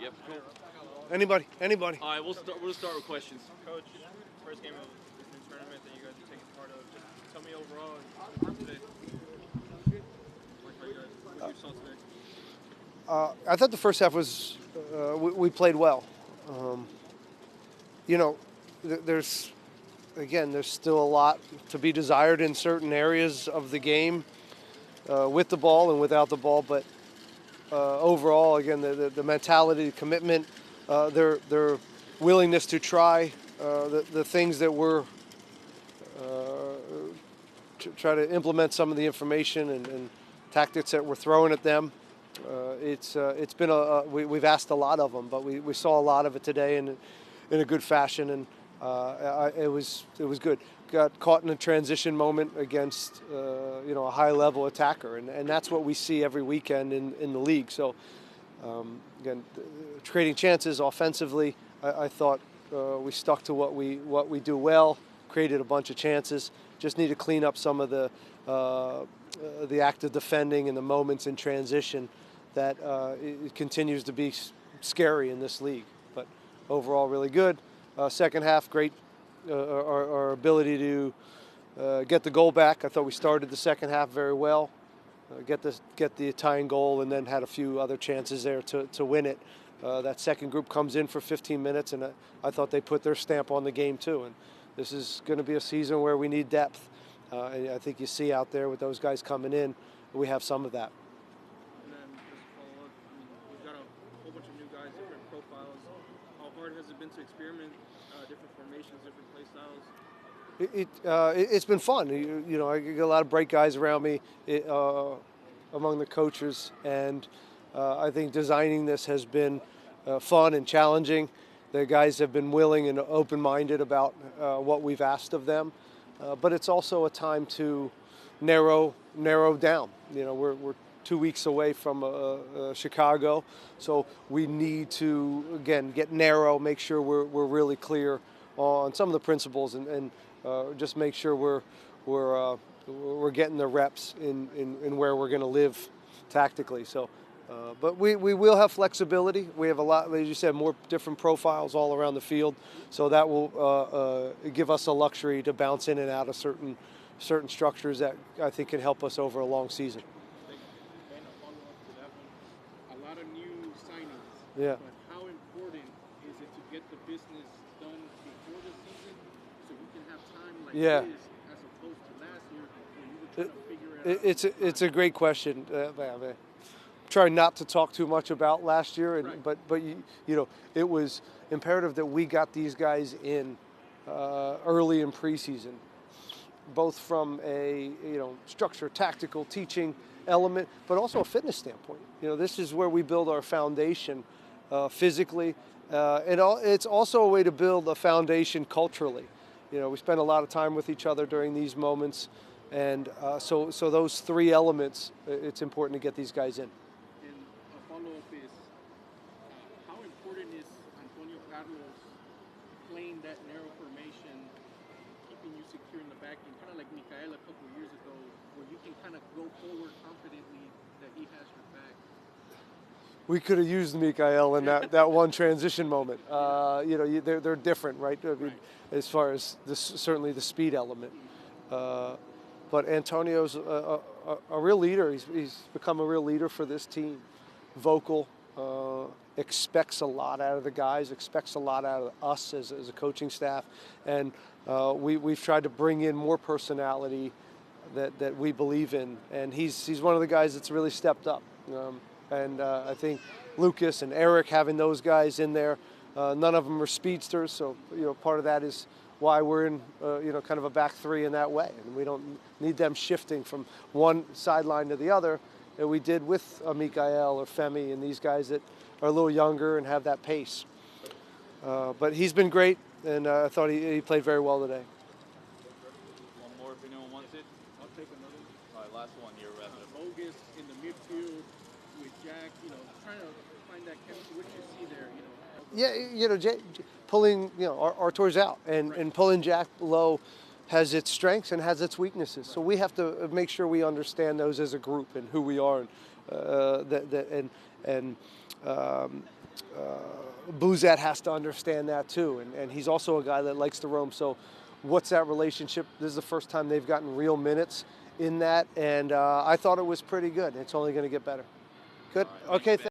Yep. Cool. Anybody. All right, we'll start with questions. Coach, first game of this new tournament that you guys are taking part of. Just tell me overall today. Like how you guys, what you saw today. I thought the first half was we played well. There's still a lot to be desired in certain areas of the game with the ball and without the ball. But overall, again, the mentality, the commitment, their willingness to try the things that we're try to implement some of the information and tactics that we're throwing at them. It's been we've asked a lot of them, but we saw a lot of it today in a good fashion, and it was good. Got caught in a transition moment against a high level attacker, and that's what we see every weekend in the league. So again, creating chances offensively, I thought we stuck to what we do well. Created a bunch of chances. Just need to clean up some of the active defending and the moments in transition that it continues to be scary in this league. But overall, really good. Second half, great. Our ability to get the goal back. I thought we started the second half very well. Get the tying goal, and then had a few other chances there to win it. That second group comes in for 15 minutes, and I thought they put their stamp on the game too. And this is going to be a season where we need depth. And I think you see out there with those guys coming in, we have some of that. And then just to follow up, we've got a whole bunch of new guys, different profiles. How hard has it been to experiment different formations, different play styles? It's been fun. I get a lot of bright guys around me among the coaches, and I think designing this has been fun and challenging. The guys have been willing and open-minded about what we've asked of them, but it's also a time to narrow down. We're 2 weeks away from Chicago, so we need to again get narrow, make sure we're really clear on some of the principles, and just make sure we're getting the reps in where we're going to live tactically. So. But we will have flexibility. We have a lot, as you said, more different profiles all around the field. So that will give us a luxury to bounce in and out of certain structures that I think can help us over a long season. And a follow-up to that one, a lot of new signings. Yeah. But how important is it to get the business done before the season so we can have time like this as opposed to last year when you were trying to figure it out? It's a great question. Try not to talk too much about last year, but it was imperative that we got these guys in early in preseason, both from a structure, tactical, teaching element, but also a fitness standpoint. This is where we build our foundation physically. It's also a way to build a foundation culturally. We spend a lot of time with each other during these moments, and so those three elements, it's important to get these guys in. How important is Antonio Carlos playing that narrow formation, keeping you secure in the back end, kind of like Mikael a couple years ago, where you can kind of go forward confidently that he has your back? We could have used Mikael in that one transition moment. They're different, right? I mean, as far as certainly the speed element. But Antonio's a real leader. He's become a real leader for this team. Vocal, expects a lot out of the guys, expects a lot out of us as a coaching staff, and we've tried to bring in more personality that we believe in, and he's one of the guys that's really stepped up. And I think Lucas and Eric, having those guys in there, none of them are speedsters, so part of that is why we're in kind of a back three in that way, and we don't need them shifting from one sideline to the other. And we did with Mikael or Femi and these guys that are a little younger and have that pace. But he's been great, and I thought he played very well today. One more if anyone wants it. I'll take another one. All right, last one. You're wrapping up. Bogus in the midfield with Jack, trying to find that chemistry. What you see there, Yeah, pulling Artur's out and pulling Jack low has its strengths and has its weaknesses. So we have to make sure we understand those as a group and who we are, and Bouzet has to understand that too, and he's also a guy that likes to roam. So what's that relationship? This is the first time they've gotten real minutes in that, and I thought it was pretty good. It's only going to get better. Good. All right, Okay.